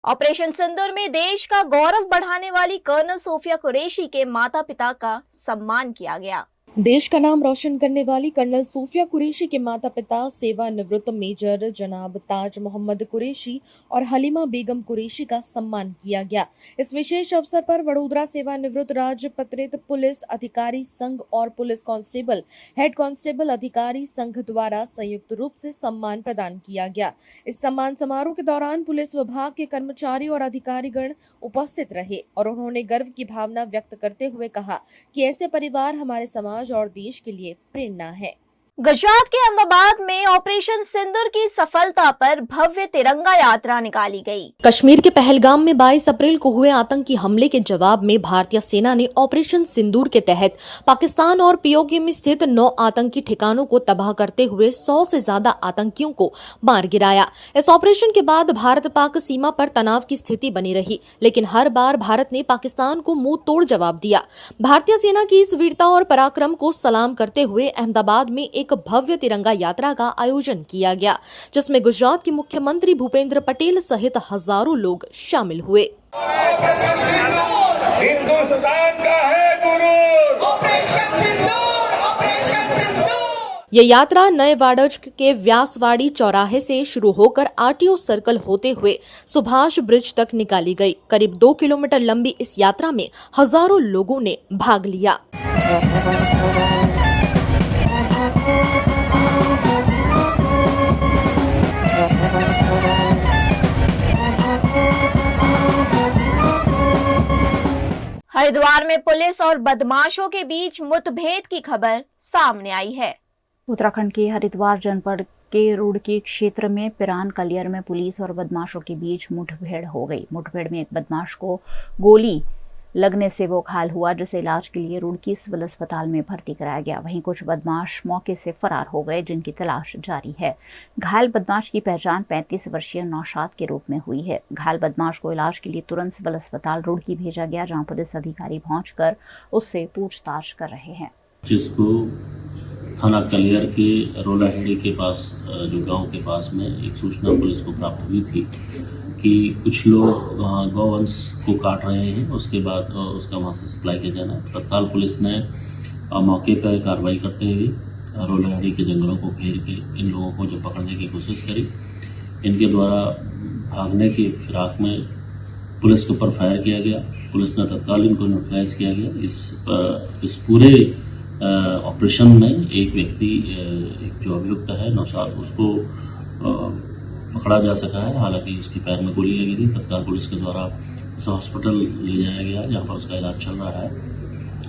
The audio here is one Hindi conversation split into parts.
ऑपरेशन सिंदूर में देश का गौरव बढ़ाने वाली कर्नल सोफिया कुरैशी के माता पिता का सम्मान किया गया। देश का नाम रोशन करने वाली कर्नल सूफिया कुरैशी के माता पिता सेवानिवृत्त मेजर जनाब ताज मोहम्मद कुरैशी और हलीमा बेगम कुरैशी का सम्मान किया गया। इस विशेष अवसर पर वडोदरा सेवानिवृत्त राजपत्रित पुलिस अधिकारी संघ और पुलिस कांस्टेबल हेड कांस्टेबल अधिकारी संघ द्वारा संयुक्त रूप से सम्मान प्रदान किया गया। इस सम्मान समारोह के दौरान पुलिस विभाग के कर्मचारी और अधिकारीगण उपस्थित रहे और उन्होंने गर्व की भावना व्यक्त करते हुए कहा कि ऐसे परिवार हमारे समाज और देश के लिए प्रेरणा है। गुजरात के अहमदाबाद में ऑपरेशन सिंदूर की सफलता पर भव्य तिरंगा यात्रा निकाली गई। कश्मीर के पहलगाम में 22 अप्रैल को हुए आतंकी हमले के जवाब में भारतीय सेना ने ऑपरेशन सिंदूर के तहत पाकिस्तान और पीओके में स्थित 9 आतंकी ठिकानों को तबाह करते हुए 100 से ज्यादा आतंकियों को मार गिराया। इस ऑपरेशन के बाद भारत पाक सीमा पर तनाव की स्थिति बनी रही, लेकिन हर बार भारत ने पाकिस्तान को मुंह तोड़ जवाब दिया। भारतीय सेना की इस वीरता और पराक्रम को सलाम करते हुए अहमदाबाद में एक भव्य तिरंगा यात्रा का आयोजन किया गया, जिसमें गुजरात के मुख्यमंत्री भूपेंद्र पटेल सहित हजारों लोग शामिल हुए। हिंदुस्तान का है गुरूर। ऑपरेशन सिंदूर, ऑपरेशन सिंदूर। ये यात्रा नए वाड़ज के व्यासवाड़ी चौराहे से शुरू होकर आरटीओ सर्कल होते हुए सुभाष ब्रिज तक निकाली गई। करीब 2 किलोमीटर लंबी इस यात्रा में हजारों लोगों ने भाग लिया। हरिद्वार में पुलिस और बदमाशों के बीच मुठभेड़ की खबर सामने आई है। उत्तराखंड के हरिद्वार जनपद के रुड़की क्षेत्र में पिरान कलियर में पुलिस और बदमाशों के बीच मुठभेड़ हो गई। मुठभेड़ में एक बदमाश को गोली लगने से वो घायल हुआ, जिसे इलाज के लिए रुड़की सिविल अस्पताल में भर्ती कराया गया। वहीं कुछ बदमाश मौके से फरार हो गए, जिनकी तलाश जारी है। घायल बदमाश की पहचान 35 वर्षीय नौशाद के रूप में हुई है। घायल बदमाश को इलाज के लिए तुरंत सिविल अस्पताल रुड़की भेजा गया, जहां पुलिस अधिकारी पहुंचकर उससे पूछताछ कर रहे हैं। जिसको थाना कलियर के रोलाहेड़ी के पास जो गांव के पास में एक सूचना पुलिस को प्राप्त हुई थी कि कुछ लोग गौवंश को काट रहे हैं, उसके बाद उसका वहाँ से सप्लाई किया जाना। तत्काल पुलिस ने मौके पर कार्रवाई करते हुए रोलाहेड़ी के जंगलों को घेर के इन लोगों को जब पकड़ने की कोशिश करी, इनके द्वारा भागने की फिराक में पुलिस के ऊपर फायर किया गया। पुलिस ने तत्काल इनको न्यूट्रलाइज किया गया। इस पूरे ऑपरेशन में एक व्यक्ति, एक जो अभियुक्त है नौशाद, उसको पकड़ा जा सका है। हालांकि उसके पैर में गोली लगी थी। तत्काल पुलिस के द्वारा उसे हॉस्पिटल ले जाया गया, जहां पर उसका इलाज चल रहा है।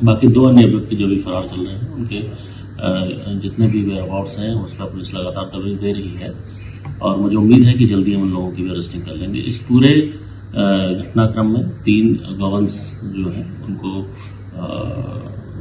बाकी 2 अन्य व्यक्ति जो भी फरार चल रहे हैं, उनके जितने भी वेयरअबाउट्स हैं उस पर पुलिस लगातार तवज्जो दे रही है और मुझे उम्मीद है कि जल्दी हम उन लोगों की भी अरेस्टिंग कर लेंगे। इस पूरे घटनाक्रम में 3 गौवंश जो है उनको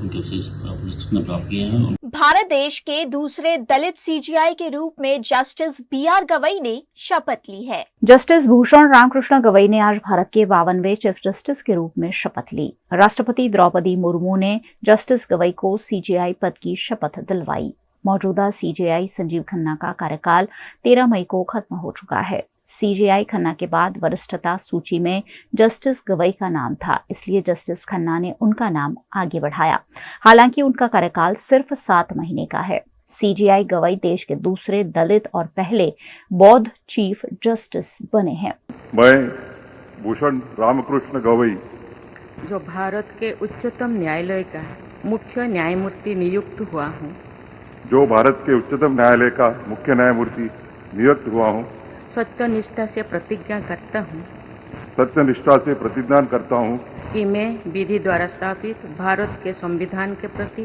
उनके पुलिस ने प्राप्त किए हैं। भारत देश के दूसरे दलित सीजीआई के रूप में जस्टिस बीआर गवई ने शपथ ली है। जस्टिस भूषण रामकृष्ण गवई ने आज भारत के 52वें चीफ जस्टिस के रूप में शपथ ली। राष्ट्रपति द्रौपदी मुर्मू ने जस्टिस गवई को सीजीआई पद की शपथ दिलवाई। मौजूदा सीजीआई संजीव खन्ना का कार्यकाल 13 मई को खत्म हो चुका है। सीजीआई खन्ना के बाद वरिष्ठता सूची में जस्टिस गवई का नाम था, इसलिए जस्टिस खन्ना ने उनका नाम आगे बढ़ाया। हालांकि उनका कार्यकाल सिर्फ 7 महीने का है। सीजीआई गवई देश के दूसरे दलित और पहले बौद्ध चीफ जस्टिस बने हैं। मैं भूषण रामकृष्ण गवई, जो भारत के उच्चतम न्यायालय का मुख्य न्यायमूर्ति नियुक्त हुआ हूँ, जो भारत के उच्चतम न्यायालय का मुख्य न्यायमूर्ति नियुक्त हुआ हूँ, सत्यनिष्ठा से प्रतिज्ञा करता हूँ सत्यनिष्ठा से प्रतिज्ञा करता हूँ कि मैं विधि द्वारा स्थापित भारत के संविधान के प्रति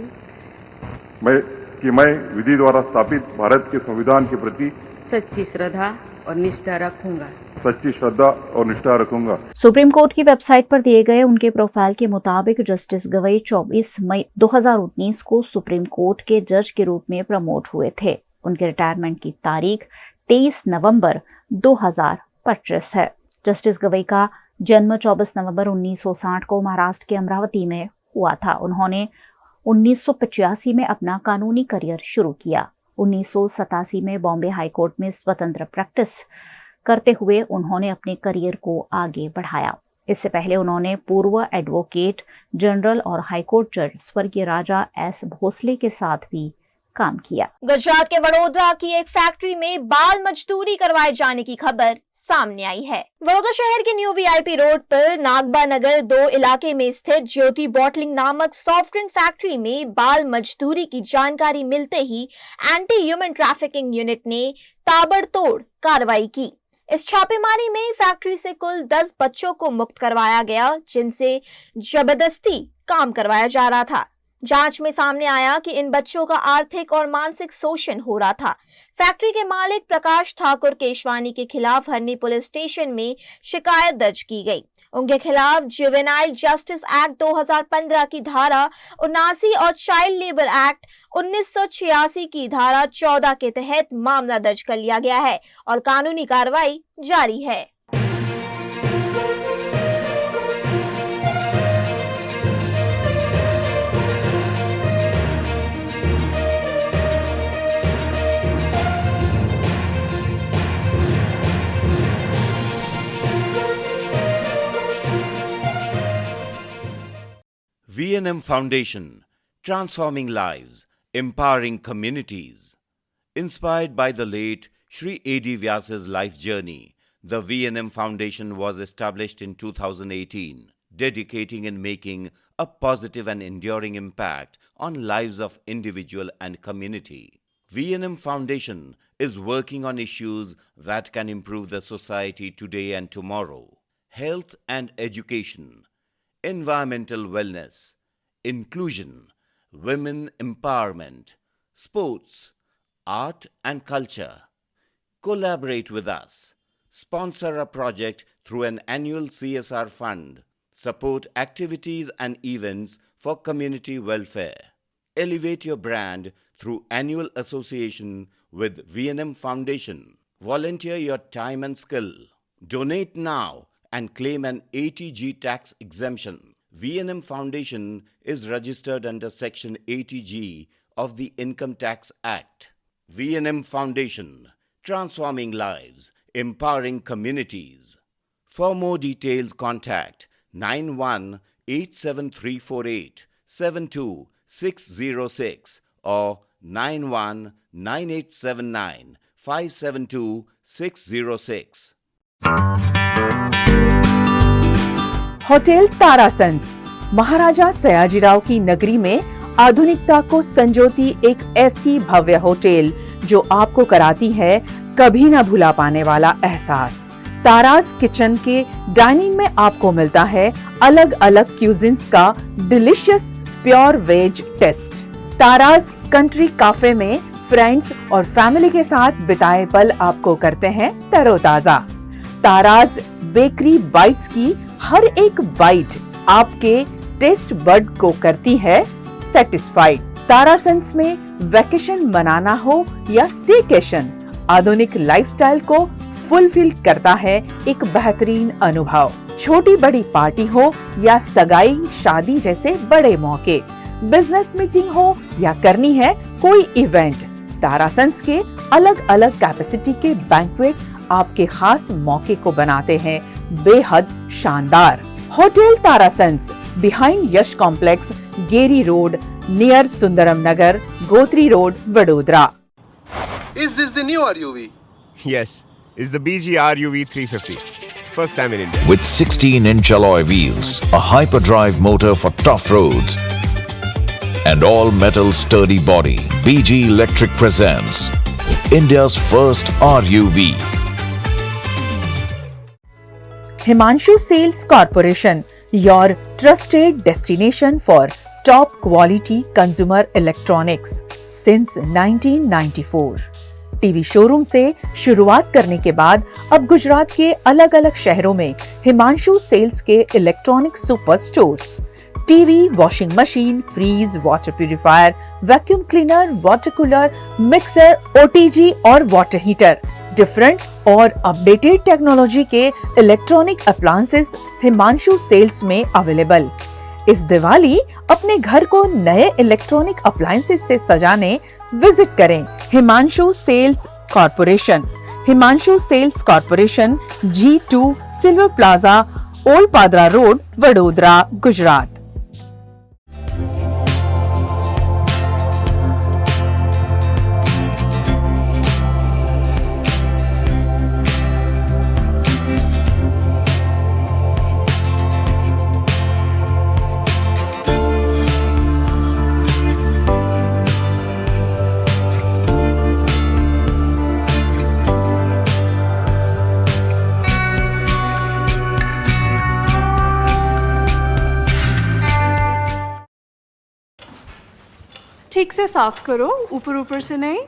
विधि द्वारा स्थापित भारत के संविधान के प्रति सच्ची श्रद्धा और निष्ठा रखूंगा। सच्ची श्रद्धा और निष्ठा रखूंगा। सुप्रीम कोर्ट की वेबसाइट पर दिए गए उनके प्रोफाइल के मुताबिक जस्टिस गवई 24 मई 2019 को सुप्रीम कोर्ट के जज के रूप में प्रमोट हुए थे। उनके रिटायरमेंट की तारीख 23 नवंबर 2025 है। जस्टिस गवई का जन्म 24 नवंबर 1960 को महाराष्ट्र के अमरावती में हुआ था। उन्होंने 1985 में अपना कानूनी करियर शुरू किया। 1987 में बॉम्बे हाईकोर्ट में स्वतंत्र प्रैक्टिस करते हुए उन्होंने अपने करियर को आगे बढ़ाया। इससे पहले उन्होंने पूर्व एडवोकेट जनरल और हाईकोर्ट जज स्वर्गीय राजा एस भोसले के साथ भी काम किया। गुजरात के वडोदरा की एक फैक्ट्री में बाल मजदूरी करवाए जाने की खबर सामने आई है। वडोदरा शहर के न्यू वीआईपी रोड पर नागबा नगर 2 इलाके में स्थित ज्योति बॉटलिंग नामक सॉफ्ट ड्रिंक फैक्ट्री में बाल मजदूरी की जानकारी मिलते ही एंटी ह्यूमन ट्रैफिकिंग यूनिट ने ताबड़तोड़ कार्रवाई की। इस छापेमारी में फैक्ट्री से कुल 10 बच्चों को मुक्त करवाया गया, जिनसे जबरदस्ती काम करवाया जा रहा था। जांच में सामने आया कि इन बच्चों का आर्थिक और मानसिक शोषण हो रहा था। फैक्ट्री के मालिक प्रकाश ठाकुर केशवानी के खिलाफ हरनी पुलिस स्टेशन में शिकायत दर्ज की गई। उनके खिलाफ जुवेनाइल जस्टिस एक्ट 2015 की धारा 79 और चाइल्ड लेबर एक्ट 1986 की धारा 14 के तहत मामला दर्ज कर लिया गया है और कानूनी कार्रवाई जारी है। V&M Foundation, transforming lives, empowering communities. Inspired by the late Shri A.D. Vyasa's life journey, the V&M Foundation was established in 2018, dedicating and making a positive and enduring impact on lives of individual and community. V&M Foundation is working on issues that can improve the society today and tomorrow. Health and education, environmental wellness, inclusion, women empowerment, sports, art and culture. Collaborate with us. Sponsor a project through an annual CSR fund. Support activities and events for community welfare. Elevate your brand through annual association with V&M Foundation. Volunteer your time and skill. Donate now and claim an ATG tax exemption. V&M Foundation is registered under Section 80G of the Income Tax Act. V&M Foundation, transforming lives, empowering communities. For more details, contact 918734872606 or 919879572606. Hotel तारासंस महाराजा सयाजीराव की नगरी में आधुनिकता को संजोती एक ऐसी भव्य होटल जो आपको कराती है कभी ना भुला पाने वाला एहसास। तारास किचन के डाइनिंग में आपको मिलता है अलग अलग क्यूजिन्स का delicious pure veg taste. Taras country cafe में फ्रेंड्स और फैमिली के साथ बिताए पल आपको करते हैं तरोताजा। तारास बेकरी बाइट्स की हर एक बाइट आपके टेस्ट बड को करती है सेटिस्फाइड। तारासंस में वैकेशन मनाना हो या स्टेकेशन, आधुनिक लाइफस्टाइल को फुलफिल करता है एक बेहतरीन अनुभव। छोटी बड़ी पार्टी हो या सगाई शादी जैसे बड़े मौके, बिजनेस मीटिंग हो या करनी है कोई इवेंट, तारासंस के अलग अलग कैपेसिटी के बैंक्वेट आपके खास मौके को बनाते हैं बेहद शानदार। Hotel Tarasons behind Yash complex, Geri road, near Sundaram Nagar, Gotri road, Vadodara. Is this the new RUV? Yes, it's the BG RUV 350. First time in India. With 16-inch alloy wheels, a hyperdrive motor for tough roads, and all-metal sturdy body, BG Electric presents India's first RUV. Himanshu Sales Corporation, your trusted destination for top quality consumer electronics since 1994. TV showroom से शुरुआत करने के बाद अब गुजरात के अलग अलग शहरों में हिमांशु सेल्स के electronic super stores, TV, washing machine, fridge, water purifier, vacuum cleaner, water cooler, mixer, OTG और वाटर हीटर, डिफरेंट और अपडेटेड टेक्नोलॉजी के इलेक्ट्रॉनिक अप्लायंसेस हिमांशु सेल्स में अवेलेबल। इस दिवाली अपने घर को नए इलेक्ट्रॉनिक अप्लायंसेस से सजाने विजिट करें Himanshu sales corporation, Himanshu sales corporation, G2, silver plaza, old Padra road, Vadodara, Gujarat. ठीक से साफ करो, ऊपर ऊपर से नहीं।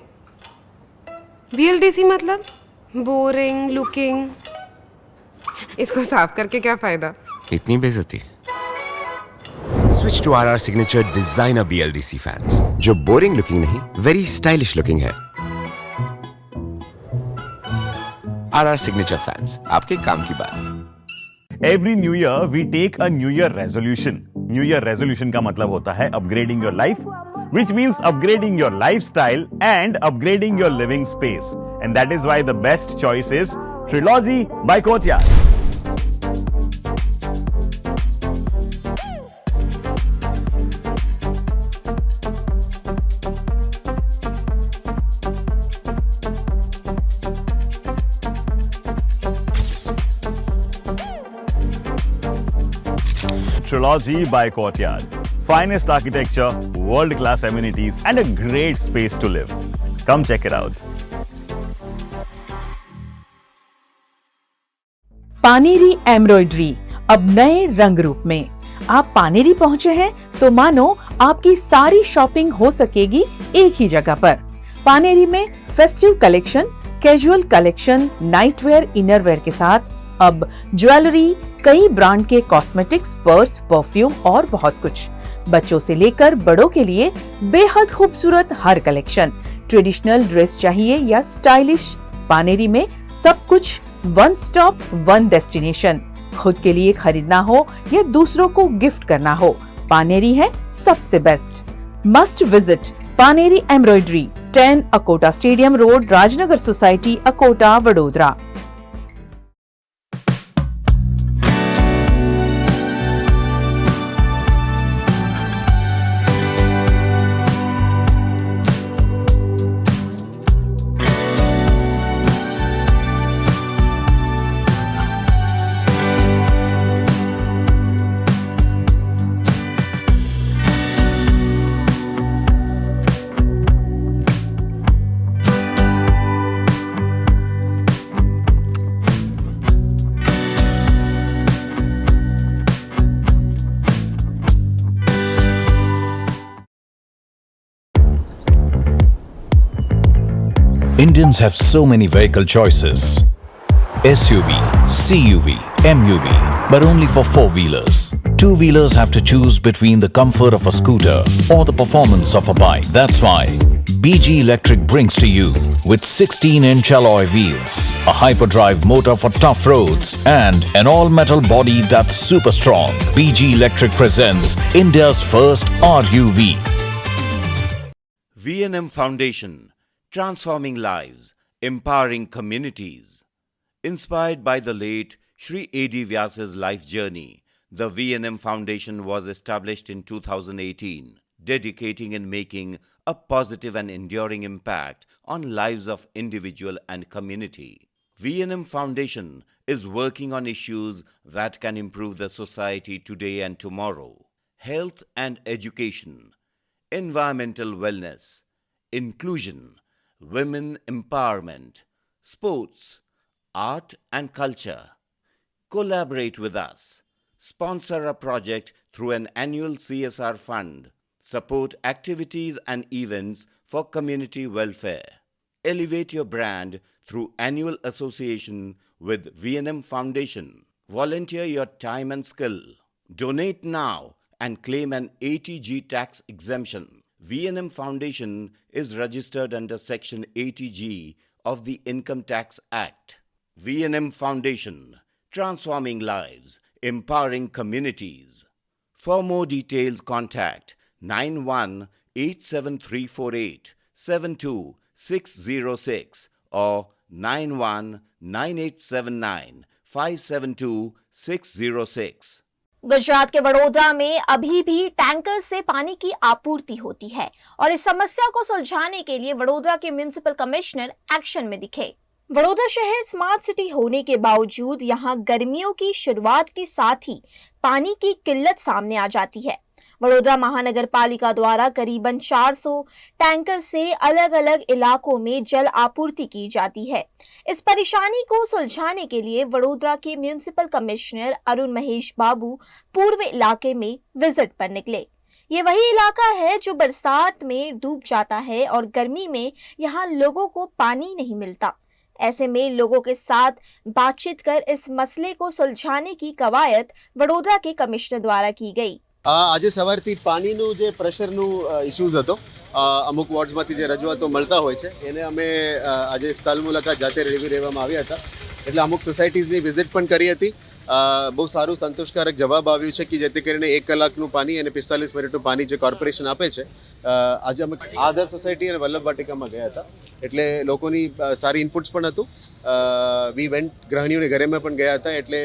BLDC मतलब बोरिंग लुकिंग, इसको साफ करके क्या फायदा? इतनी बेइज्जती। Switch to RR Signature Designer BLDC fans, जो बोरिंग लुकिंग नहीं, वेरी स्टाइलिश लुकिंग है। RR Signature fans, आपके काम की बात। Every new year we take a new year resolution. New year resolution का मतलब होता है upgrading your life, which means upgrading your lifestyle and upgrading your living space. And that is why the best choice is Trilogy by Courtyard. Trilogy by Courtyard. Finest architecture, world-class amenities, and a great space to live. Come check it out. Paneri embroidery अब नए रंग रूप में। आप पानेरी पहुंचे हैं तो मानो आपकी सारी शॉपिंग हो सकेगी एक ही जगह पर। पानेरी में festive collection, casual collection, nightwear, innerwear के साथ अब ज्वेलरी, कई ब्रांड के कॉस्मेटिक्स, पर्स, परफ्यूम और बहुत कुछ। बच्चों से लेकर बड़ों के लिए बेहद खूबसूरत हर कलेक्शन। ट्रेडिशनल ड्रेस चाहिए या स्टाइलिश, पानेरी में सब कुछ वन स्टॉप वन डेस्टिनेशन। खुद के लिए खरीदना हो या दूसरों को गिफ्ट करना हो, पानेरी है सबसे best. Must visit Paneri embroidery, 10 Akota stadium road, Rajnagar society, Akota, Vadodara. Indians have so many vehicle choices. SUV, CUV, MUV, but only for four-wheelers. Two-wheelers have to choose between the comfort of a scooter or the performance of a bike. That's why BG Electric brings to you with 16-inch alloy wheels, a hyperdrive motor for tough roads, and an all-metal body that's super strong. BG Electric presents India's first RUV. V&M Foundation, transforming lives, empowering communities. Inspired by the late Shri A.D. Vyas's life journey, the V&M Foundation was established in 2018, dedicating and making a positive and enduring impact on lives of individual and community. V&M Foundation is working on issues that can improve the society today and tomorrow: health and education, environmental wellness, inclusion, women empowerment, sports, art and culture. Collaborate with us. Sponsor a project through an annual CSR fund. Support activities and events for community welfare. Elevate your brand through annual association with V&M Foundation. Volunteer your time and skill. Donate now and claim an ATG tax exemption. V&M Foundation is registered under Section 80G of the Income Tax Act. V&M Foundation, transforming lives, empowering communities. For more details, contact 918734872606 or 919879572606। Gujarat के वडोदरा में अभी भी टैंकर से पानी की आपूर्ति होती है और इस समस्या को सुलझाने के लिए वडोदरा के म्युनिसिपल कमिश्नर एक्शन में दिखे। वडोदरा शहर स्मार्ट सिटी होने के बावजूद यहाँ गर्मियों की शुरुआत के साथ ही पानी की किल्लत सामने आ जाती है। वडोदरा महानगर पालिका द्वारा करीबन 400 टैंकर से अलग अलग इलाकों में जल आपूर्ति की जाती है। इस परेशानी को सुलझाने के लिए वडोदरा के म्युनिसिपल कमिश्नर अरुण महेश बाबू पूर्व इलाके में विजिट पर निकले। ये वही इलाका है जो बरसात में डूब जाता है और गर्मी में यहाँ लोगों को पानी नहीं मिलता। ऐसे में लोगों के साथ बातचीत कर इस मसले को सुलझाने की कवायद वडोदरा के कमिश्नर द्वारा की गई। આજે સવારથી પાણીનું જે પ્રેશરનું ઇશ્યુઝ હતો અમુક વોર્ડ્સમાંથી જે રજૂઆતો મળતા હોય છે એને અમે આજે સ્થળ મુલાકાત જાતે રિવ્યુ લેવામાં આવ્યા હતા એટલે અમુક સોસાયટીઝની વિઝિટ પણ કરી હતી બહુ સારું સંતોષકારક જવાબ આવ્યું છે કે જેથી કરીને 1 કલાકનું પાણી અને 45 મિનિટનું પાણી જે કોર્પોરેશન આપે છે આજે અમે આદર સોસાયટી અને વલ્લભ વાટિકામાં ગયા હતા એટલે લોકોની સારી ઇનપુટ્સ પણ હતું વી વેન્ટ ગૃહિણીઓને ઘરેમાં પણ ગયા હતા એટલે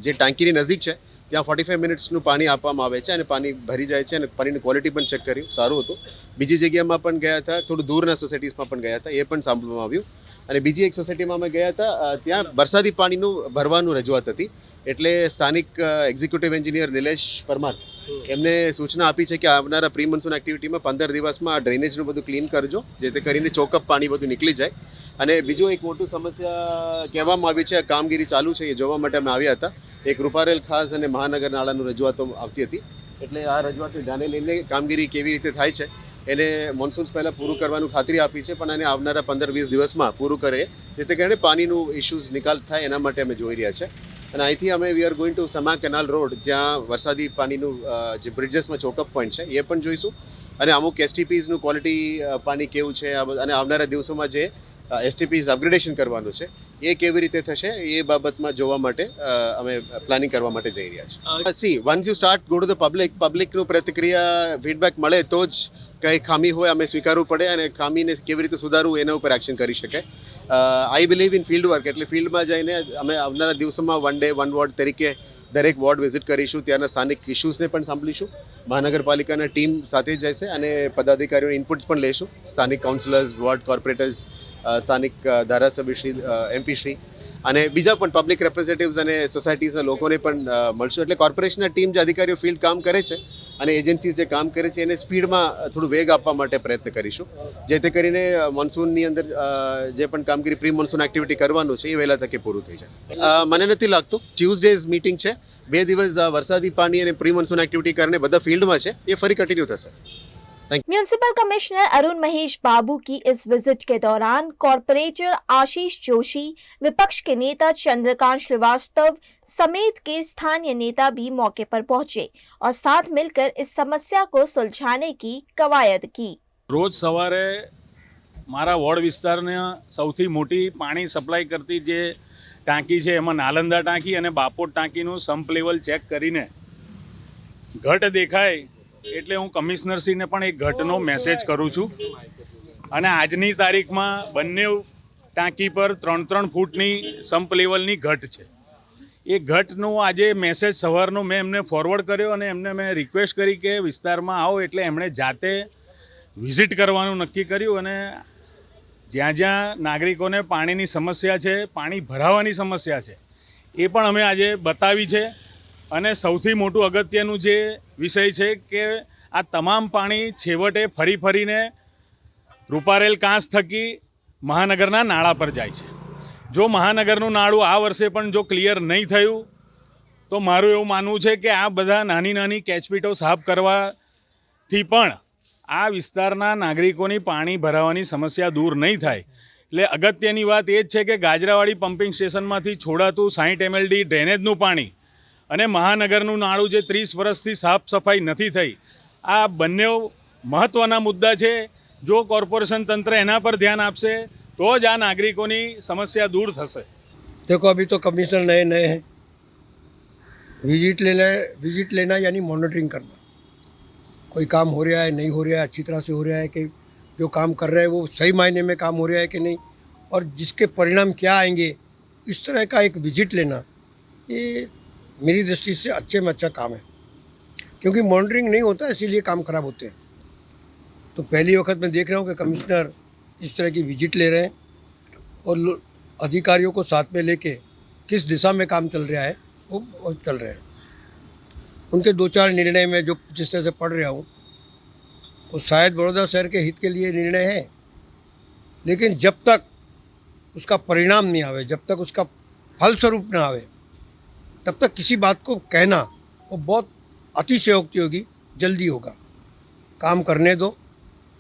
જે ટાંકીની નજીક છે ત્યાં 45 મિનિટ્સનું પાણી આપવામાં આવે છે અને પાણી ભરી જાય છે અને પાણીની ક્વોલિટી પણ ચેક કર્યું સારું હતું બીજી જગ્યામાં પણ ગયા હતા થોડું દૂરના સોસાયટીઝમાં પણ ગયા હતા એ પણ સાંભળવામાં આવ્યું અને બીજી એક સોસાયટીમાં અમે ગયા હતા ત્યાં વરસાદી પાણીનું ભરવાનું રજૂઆત હતી એટલે સ્થાનિક એક્ઝિક્યુટિવ એન્જિનિયર નિલેશ પરમાર એમને સૂચના આપી છે કે આવનારા પ્રી મોન્સૂન એક્ટિવિટીમાં 15 દિવસમાં આ ડ્રેનેજનું બધું ક્લીન કરજો જેથી કરીને ચોકઅપ પાણી બધું નીકળી જાય અને બીજો એક મોટું સમસ્યા કહેવામાં આવી છે કામગીરી ચાલુ છે એ જોવા માટે અમે આવ્યા હતા એક રૂપારેલ ખાસ અને મહાનગર નાળાનું રજૂઆતો આવતી હતી એટલે આ રજૂઆતને ધ્યાને લઈને કામગીરી કેવી રીતે થાય છે એને મોન્સૂન્સ પહેલાં પૂરું કરવાનું ખાતરી આપી છે પણ એને આવનારા 15-20 દિવસમાં પૂરું કરે જેથી કરીને પાણીનું ઇશ્યુઝ નિકાલ થાય એના માટે અમે જોઈ રહ્યા છે અને અહીંથી અમે we are going to Sama canal road જ્યાં વરસાદી પાણીનું જે બ્રિજેસમાં ચોકઅપ પોઈન્ટ છે એ પણ જોઈશું અને અમુક એસટીપીઝનું ક્વોલિટી પાણી કેવું છે અને આવનારા દિવસોમાં જે એસટીપીઝ અપગ્રેડેશન કરવાનું છે એ કેવી રીતે થશે એ બાબતમાં જોવા માટે અમે પ્લાનિંગ કરવા માટે જઈ રહ્યા છીએ see once you start go to the પબ્લિકનું પ્રતિક્રિયા ફીડબેક મળે તો જ કંઈ ખામી હોય અમે સ્વીકારવું પડે અને ખામીને કેવી રીતે સુધારવું એના ઉપર એક્શન કરી શકે I believe in field work એટલે ફિલ્ડમાં જઈને અમે આવનારા દિવસોમાં 1 ડે 1 વોર્ડ તરીકે દરેક વોર્ડ વિઝિટ કરીશું ત્યાંના સ્થાનિક ઇશ્યુઝને પણ સાંભળીશું મહાનગરપાલિકાના ટીમ સાથે જશે અને પદાધિકારીઓના ઇનપુટ્સ પણ લઈશું સ્થાનિક કાઉન્સિલર્સ વોર્ડ કોર્પોરેટર્સ સ્થાનિક ધારાસભ્યશ્રી એમપીશ્રી અને બીજા પણ પબ્લિક રિપ્રેઝેન્ટેટિવ્સ અને સોસાયટીઝના લોકોને પણ મળશું એટલે કોર્પોરેશનના ટીમ જે અધિકારીઓ ફિલ્ડ કામ કરે છે અને એજન્સીઝ જે કામ કરે છે એને સ્પીડમાં થોડું વેગ આપવા માટે પ્રયત્ન કરીશું જેથી કરીને મોન્સૂનની અંદર જે પણ કામગીરી પ્રી મોન્સૂન એક્ટિવિટી કરવાનું છે એ વહેલા તકે પૂરું થઈ જાય મને નથી લાગતું ટ્યુઝડેઝ મીટિંગ છે 2 દિવસ વરસાદી પાણી અને પ્રી મોન્સૂન એક્ટિવિટી કરીને બધા ફિલ્ડમાં છે એ ફરી કન્ટિન્યू થશે म्युनिसिपल कमिश्नर अरुण महेश बाबू की इस विजिट के दौरान कॉर्पोरेटर आशीष जोशी, विपक्ष के नेता चंद्रकांत श्रीवास्तव समेत के स्थानीय नेता भी मौके पर पहुंचे और साथ मिलकर इस समस्या को सुलझाने की कवायद की। रोज सवारे मारा वॉर्ड विस्तारने सौथी मोटी पानी सप्लाय करती जे टाँकी है एमां नालंदा टाँकी और बापोर टाँकीનું सम्प लेवल चेक करीने घट देखाय એટલે હું કમિશનરશ્રીને પણ એક ઘટનો મેસેજ કરું છું અને આજની તારીખમાં બંને ટાંકી પર 3-3 ફૂટની સંપ લેવલની ઘટ છે એ ઘટનો આજે મેસેજ સવારનો મેં એમને ફોરવર્ડ કર્યો અને એમને મેં રિક્વેસ્ટ કરી કે વિસ્તારમાં આવો એટલે એમણે જાતે વિઝિટ કરવાનું નક્કી કર્યું અને જ્યાં જ્યાં નાગરિકોને પાણીની સમસ્યા છે પાણી ભરાવાની સમસ્યા છે એ પણ અમે આજે બતાવી છે અને સૌથી મોટું અગત્યનું જે વિષય છે કે આ તમામ પાણી છેવટે ફરી ફરીને રૂપારેલ કાંસ થકી મહાનગરના નાળા પર જાય છે જો મહાનગરનું નાળું આ વર્ષે પણ જો ક્લિયર નહીં થયું તો મારું એવું માનવું છે કે આ બધા નાની નાની કેચપીટો સાફ કરવાથી પણ આ વિસ્તારના નાગરિકોની પાણી ભરાવાની સમસ્યા દૂર નહીં થાય એટલે અગત્યની વાત એ જ છે કે ગાજરાવાડી પમ્પિંગ સ્ટેશનમાંથી છોડાતું 60 mld ડ્રેનેજનું પાણી અને મહાનગરનું નાળું જે 30 વર્ષથી સાફ સફાઈ નથી થઈ આ બંને મહત્ત્વના મુદ્દા છે જો કોર્પોરેશન તંત્ર એના પર ध्यान આપશે તો જ આ નાગરિકોની સમસ્યા दूर થશે। देखो अभी तो कमिश्नर नए नए हैं विजिट लेना यानी मॉनिटरिंग करना कोई काम हो रहा है नहीं हो रहा है अच्छी तरह से हो रहा है कि जो काम कर रहे हैं वो सही मायने में काम हो रहा है कि नहीं और जिसके परिणाम क्या आएंगे, इस तरह का एक विजिट लेना, ये मेरी दृष्टि से अच्छे में अच्छा काम है, क्योंकि मॉनिटरिंग नहीं होता, इसीलिए काम खराब होते हैं। तो पहली वक्त मैं देख रहा हूँ कि कमिश्नर इस तरह की विजिट ले रहे हैं और अधिकारियों को साथ में लेके किस दिशा में काम चल रहा है वो चल रहे हैं। उनके 2-4 निर्णय में जो जिस तरह से पढ़ रहा हूँ, वो शायद बड़ौदा शहर के हित के लिए निर्णय है, लेकिन जब तक उसका परिणाम नहीं आवे, जब तक उसका फलस्वरूप ना आवे, तब तक किसी बात को कहना वो बहुत अतिशयोक्ति होगी, जल्दी होगा। काम करने दो,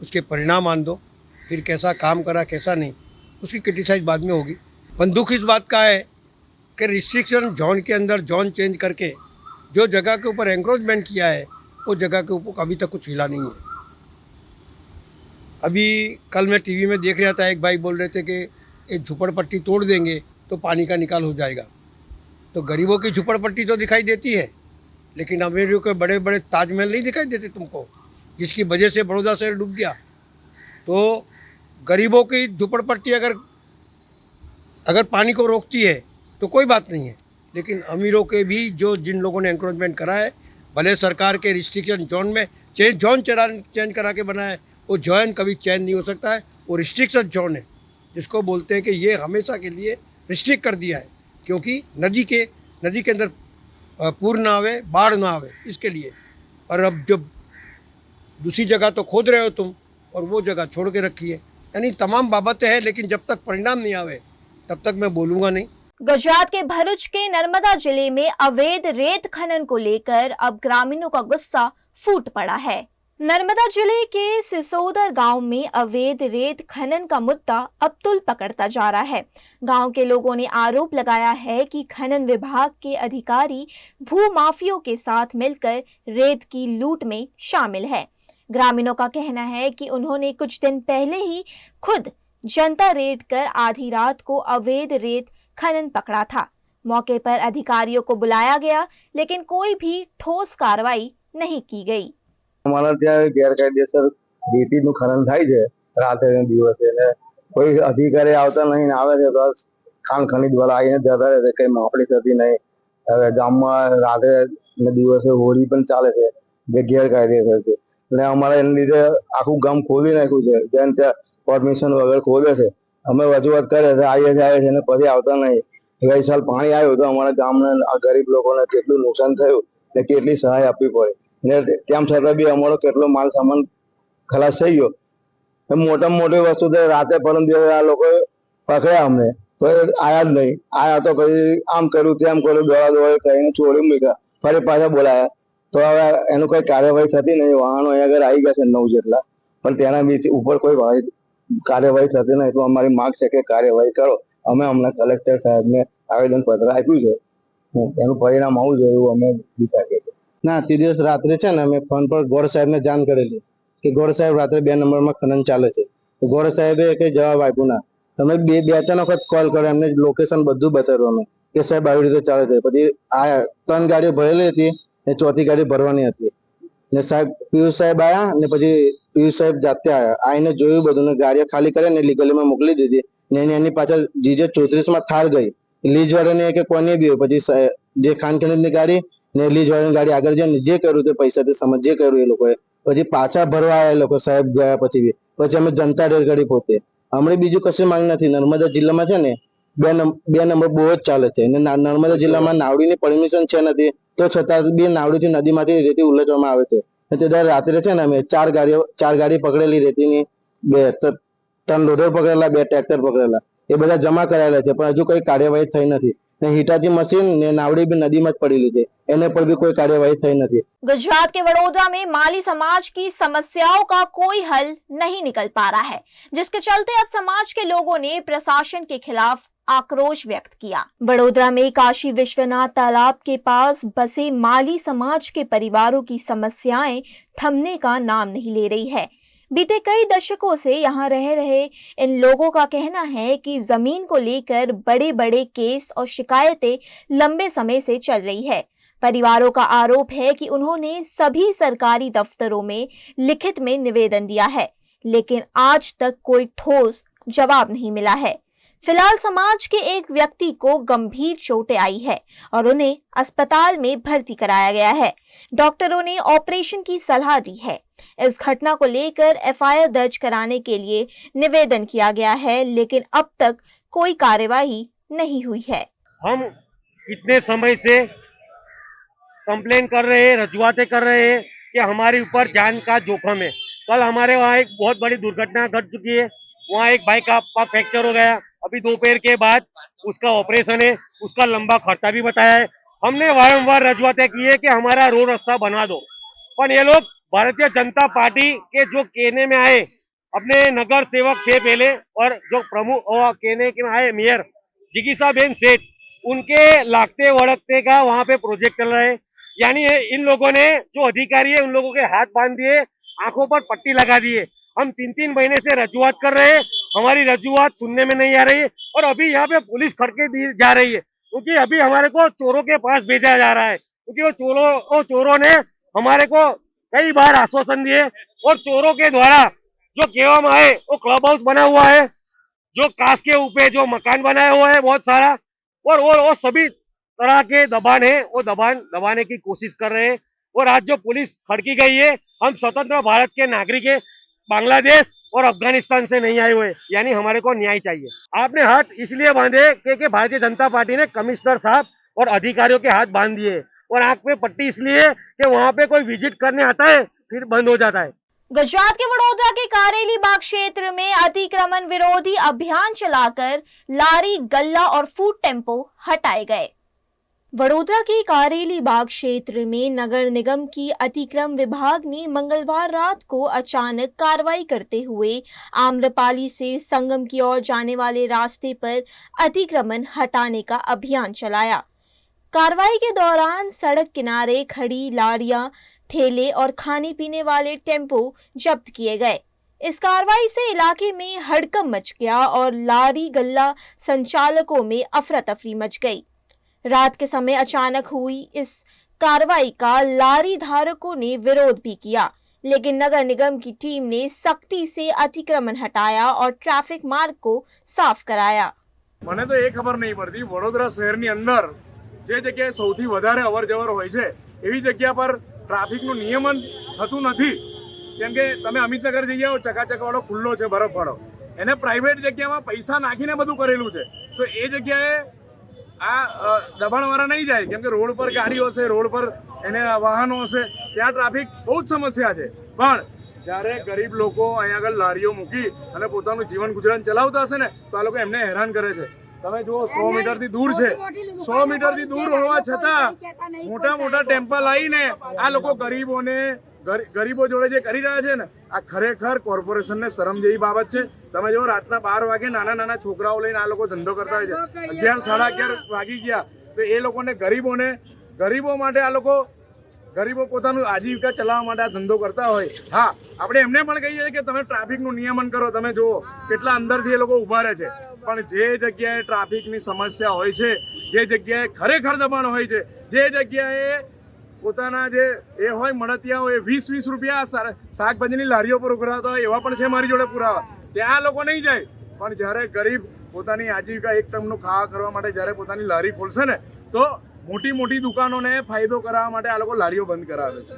उसके परिणाम आन दो, फिर कैसा काम करा कैसा नहीं उसकी क्रिटिसाइज बाद में होगी। पर दुख इस बात का है कि रिस्ट्रिक्शन जोन के अंदर जोन चेंज करके जो जगह के ऊपर एंक्रोचमेंट किया है, वो जगह के ऊपर अभी तक कुछ हिला नहीं है। अभी कल मैं टीवी में देख रहा था, एक भाई बोल रहे थे कि एक झुपड़पट्टी तोड़ देंगे तो पानी का निकाल हो जाएगा। तो गरीबों की झुपड़पट्टी तो दिखाई देती है, लेकिन अमीरों के बड़े बड़े ताजमहल नहीं दिखाई देते तुमको, जिसकी वजह से बड़ौदा शहर डूब गया। तो गरीबों की झुपड़पट्टी अगर पानी को रोकती है तो कोई बात नहीं है, लेकिन अमीरों के भी जो जिन लोगों ने एंक्रोचमेंट करा है, भले सरकार के रिस्ट्रिक्शन जोन में चेंज करा के बनाया है, वो जोन कभी चेंज नहीं हो सकता है। वो रिस्ट्रिक्शन जोन है, जिसको बोलते हैं कि ये हमेशा के लिए रिस्ट्रिक्ट कर दिया है, क्योंकि नदी के अंदर पूर ना आवे, बाढ़ ना आवे, इसके लिए। और अब जब दूसरी जगह तो खोद रहे हो तुम, और वो जगह छोड़ के रखी है, यानी तमाम बाबतें हैं, लेकिन जब तक परिणाम नहीं आवे तब तक मैं बोलूँगा नहीं। गुजरात के भरूच के नर्मदा जिले में अवैध रेत खनन को लेकर अब ग्रामीणों का गुस्सा फूट पड़ा है। नर्मदा जिले के सिसोदर गांव में अवैध रेत खनन का मुद्दा अब तुल पकड़ता जा रहा है। गांव के लोगों ने आरोप लगाया है कि खनन विभाग के अधिकारी भूमाफियों के साथ मिलकर रेत की लूट में शामिल है। ग्रामीणों का कहना है कि उन्होंने कुछ दिन पहले ही खुद जनता रेड कर आधी रात को अवैध रेत खनन पकड़ा था। मौके पर अधिकारियों को बुलाया गया, लेकिन कोई भी ठोस कार्रवाई नहीं की गई। અમારા ત્યાં ગેરકાયદેસર રેતીનું ખનન થાય છે રાતે ને દિવસે, ને કોઈ અધિકારી આવતા નહીં, ને આવે છે તો ખાણ ખનીજ વાળા આવીને જતા રહે છે, કઈ માપણી થતી નહીં। હવે ગામમાં રાતે ને દિવસે હોળી પણ ચાલે છે જે ગેરકાયદેસર છે, એટલે અમારે એના લીધે આખું ગામ ખોલી નાખ્યું છે, જેમ ત્યાં પરમિશન વગર ખોલે છે। અમે રજૂઆત કરે છે, આવીએ છે ને પછી આવતા નહીં। ગઈ સાલ પાણી આવ્યું તો અમારા ગામના ગરીબ લોકોને કેટલું નુકસાન થયું ને કેટલી સહાય આપવી પડે, ને તેમ છતાં બી અમારો કેટલો માલ સામાન ખલાસ થઈ ગયો। મોટામાં મોટી વસ્તુ તો રાતે પરમ દિવસે આ લોકો પકડ્યા અમને, તો આયા જ નહીં। આયા તો પછી આમ કર્યું તેમ કર્યું, દોડા દોડી કરીને છોડી મૂક્યા, ફરી પાછા બોલાયા, તો હવે એનું કોઈ કાર્યવાહી થતી નહીં। વાહનો અહીંયા આગળ આવી ગયા છે 9 જેટલા, પણ તેના બીચ ઉપર કોઈ કાર્યવાહી થતી નહીં। તો અમારી માંગ છે કે કાર્યવાહી કરો। અમે હમણાં કલેક્ટર સાહેબને આવેદનપત્ર આપ્યું છે, એનું પરિણામ આવવું જોઈએ એવું અમે વિચારીએ છીએ। ના, તે દિવસ રાત્રે છે ને અમે ફોન પર ગોર સાહેબને જાણ કરેલી કે ગોર સાહેબ રાત્રે 2 નંબરમાં ખનન ચાલે છે, તો ગોર સાહેબે કઈ જવાબ આપ્યો ના। તમે 2-3 વખત કોલ કર્યો, એમને લોકેશન બધું બતાવ્યું અમે કે સાહેબ આવી રીતે ચાલે છે। પછી આ 3 ગાડીઓ ભરેલી હતી ને 4થી ગાડી ભરવાની હતી, ને સાહેબ પિયુષ સાહેબ આવ્યા, ને પછી પિયુષ સાહેબ જાતે આવ્યા, આવીને જોયું બધું, ને ગાડીઓ ખાલી કરીને લીગલીમાં મોકલી દીધી, ને એની પાછળ જીજે 34માં થાર ગઈ, લીજ વાળાને કે કોની બી હોય, પછી જે ખાન ખનીજની ગાડી ને લીજ વાળાની ગાડી આગળ જઈને જે કર્યું તે પૈસાથી સમજ જે કર્યું એ લોકોએ, પછી પાછા ભરવા આવ્યા લોકો સાહેબ ગયા પછી અમે જનતા રેડ કરી પોતે। હમણાં બીજું કશું માંગ નથી। નર્મદા જિલ્લામાં છે ને 2 નંબર બહુ જ ચાલે છે, અને નર્મદા જિલ્લામાં નાવડીની પરમિશન છે નથી, તો છતાં બી નાવડીથી નદીમાંથી રેતી ઉલટવામાં આવે છે। તે દર રાત્રે છે ને અમે 4 ગાડી પકડેલી રેતીની, 3 લોડર પકડેલા, 2 ટ્રેક્ટર પકડેલા, એ બધા જમા કરાયેલા છે, પણ હજુ કોઈ કાર્યવાહી થઈ નથી। हिटाची मशीन ने नावड़ी भी नदी में पड़ी ली थी, एने पर भी कोई कार्यवाही थई नहीं। गुजरात के वडोदरा में माली समाज की समस्याओं का कोई हल नहीं निकल पा रहा है, जिसके चलते अब समाज के लोगों ने प्रशासन के खिलाफ आक्रोश व्यक्त किया। वडोदरा में काशी विश्वनाथ तालाब के पास बसे माली समाज के परिवारों की समस्याएं थमने का नाम नहीं ले रही है। बीते कई दशकों से यहाँ रह रहे इन लोगों का कहना है कि जमीन को लेकर बड़े बड़े केस और शिकायतें लंबे समय से चल रही है। परिवारों का आरोप है कि उन्होंने सभी सरकारी दफ्तरों में लिखित में निवेदन दिया है, लेकिन आज तक कोई ठोस जवाब नहीं मिला है। फिलहाल समाज के एक व्यक्ति को गंभीर चोटें आई है और उन्हें अस्पताल में भर्ती कराया गया है। डॉक्टरों ने ऑपरेशन की सलाह दी है। इस घटना को लेकर एफआईआर दर्ज कराने के लिए निवेदन किया गया है, लेकिन अब तक कोई कार्यवाही नहीं हुई है। हम कितने समय से कंप्लेन कर रहे हैं, रजुआतें कर रहे हैं कि हमारे ऊपर जान का जोखिम है। कल हमारे वहाँ एक बहुत बड़ी दुर्घटना घट चुकी है। वहाँ एक भाई का फ्रैक्चर हो गया। अभी दोपहर के बाद उसका ऑपरेशन है, उसका लंबा खर्चा भी बताया है। हमने वारंवार रजुआतें की है कि हमारा रोड रास्ता बना दो, पर ये लोग भारतीय जनता पार्टी के जो कहने में आए, अपने नगर सेवक थे पहले और जो प्रमुख कहने के में आए मेयर जिगीसाबेन सेठ, उनके लागते वड़कते का वहाँ पे प्रोजेक्ट चल रहा है। यानी इन लोगों ने जो अधिकारी है उन लोगों के हाथ बांध दिए, आंखों पर पट्टी लगा दी है। हम 3-3 महीने से रजुआत कर रहे हैं, हमारी रजुआत सुनने में नहीं आ रही है और अभी यहाँ पे पुलिस खड़के दी जा रही है, क्योंकि अभी हमारे को चोरों के पास भेजा जा रहा है, क्योंकि वो चोरों ने हमारे को कई बार आश्वासन दिए और चोरों के द्वारा जो कहवा में आए वो क्लब हाउस बना हुआ है, जो कांच के ऊपर जो मकान बनाया हुआ है बहुत सारा, और वो सभी तरह के दबान है, वो दबाने की कोशिश कर रहे हैं। और आज जो पुलिस खड़की गई है, हम स्वतंत्र भारत के नागरिक है, बांग्लादेश और अफगानिस्तान से नहीं आए हुए, यानी हमारे को न्याय चाहिए। आपने हाथ इसलिए बांधे क्योंकि भारतीय जनता पार्टी ने कमिश्नर साहब और अधिकारियों के हाथ बांध दिए, और आंख पे पट्टी इसलिए कि वहां पे कोई विजिट करने आता है फिर बंद हो जाता है। गुजरात के वडोदरा के कारेली बाग क्षेत्र में अतिक्रमण विरोधी अभियान चलाकर लारी, गल्ला और फूड टेम्पो हटाए गए। वडोदरा के कारेली बाग क्षेत्र में नगर निगम की अतिक्रमण विभाग ने मंगलवार रात को अचानक कार्रवाई करते हुए आम्रपाली से संगम की ओर जाने वाले रास्ते पर अतिक्रमण हटाने का अभियान चलाया। कार्रवाई के दौरान सड़क किनारे खड़ी लारियां, ठेले और खाने पीने वाले टेम्पो जब्त किए गए। इस कार्रवाई से इलाके में हड़कंप मच गया और लारी गल्ला संचालकों में अफरा तफरी मच गई। रात के समय अचानक हुई इस कार्रवाई का लारी धारकों ने विरोध भी किया, लेकिन नगर निगम की टीम ने सख्ती से अतिक्रमण हटाया और ट्रैफिक मार्ग को साफ कराया। મને તો એ ખબર નહીં પડતી, વડોદરા શહેરની અંદર જે જગ્યાએ સૌથી વધારે અવરજવર હોય છે એવી જગ્યા પર ટ્રાફિકનું નિયમન થતું નથી, કેમ કે તમે અમિતનગર જઈ આવો, ચકાચકવાળો ખુલ્લો છે બરફવાળો, એને પ્રાઇવેટ જગ્યામાં પૈસા નાખીને બધું કરેલું છે, તો એ જગ્યાએ આ દબાણવાળા નહીં જાય, કેમ કે રોડ પર ગાડીઓ હશે, રોડ પર એને વાહનો હશે, ત્યાં ટ્રાફિક બહુ જ સમસ્યા છે। પણ જ્યારે ગરીબ લોકો અહીંયા આગળ લારીઓ મૂકી અને પોતાનું જીવન ગુજરાન ચલાવતા હશે ને, તો આ લોકો એમને હેરાન કરે છે। તમે જુઓ 100 મીટરથી દૂર છે, 100 મીટરથી દૂર હોવા છતાં મોટા મોટા ટેમ્પા લાવીને આ લોકો ગરીબો જોડે જે કરી રહ્યા છે ને, આ ખરેખર કોર્પોરેશનને શરમ જેવી બાબત છે। તમે જો રાતના 12 વાગે નાના નાના છોકરાઓ લઈને આ લોકો ધંધો કરતા હોય છે, 11 સાડા 11 વાગી ગયા, તો એ લોકોને ગરીબો માટે આ લોકો ગરીબો પોતાનું આજીવિકા ચલાવવા માટે આ ધંધો કરતા હોય। હા, આપણે એમને પણ કહીએ છીએ કે તમે ટ્રાફિકનું નિયમન કરો। તમે જુઓ કેટલા અંદરથી એ લોકો ઊભા રહે છે, પણ જે જગ્યાએ ટ્રાફિકની સમસ્યા હોય છે, જે જગ્યાએ ખરેખર દબાણ હોય છે, જે જગ્યાએ પોતાના જે એ હોય મળતિયા હોય 20-20 રૂપિયા શાકભાજીની લારીઓ પર ઉભરાતા હોય, એવા પણ છે મારી જોડે પુરાવા, ત્યાં લોકો નહીં જાય। પણ જ્યારે ગરીબ પોતાની આજીવિકા એક ટર્મનું ખાવા કરવા માટે જ્યારે પોતાની લારી ખોલશે ને, તો મોટી મોટી દુકાનોને ફાયદો કરાવવા માટે આ લોકો લારીઓ બંધ કરાવે છે।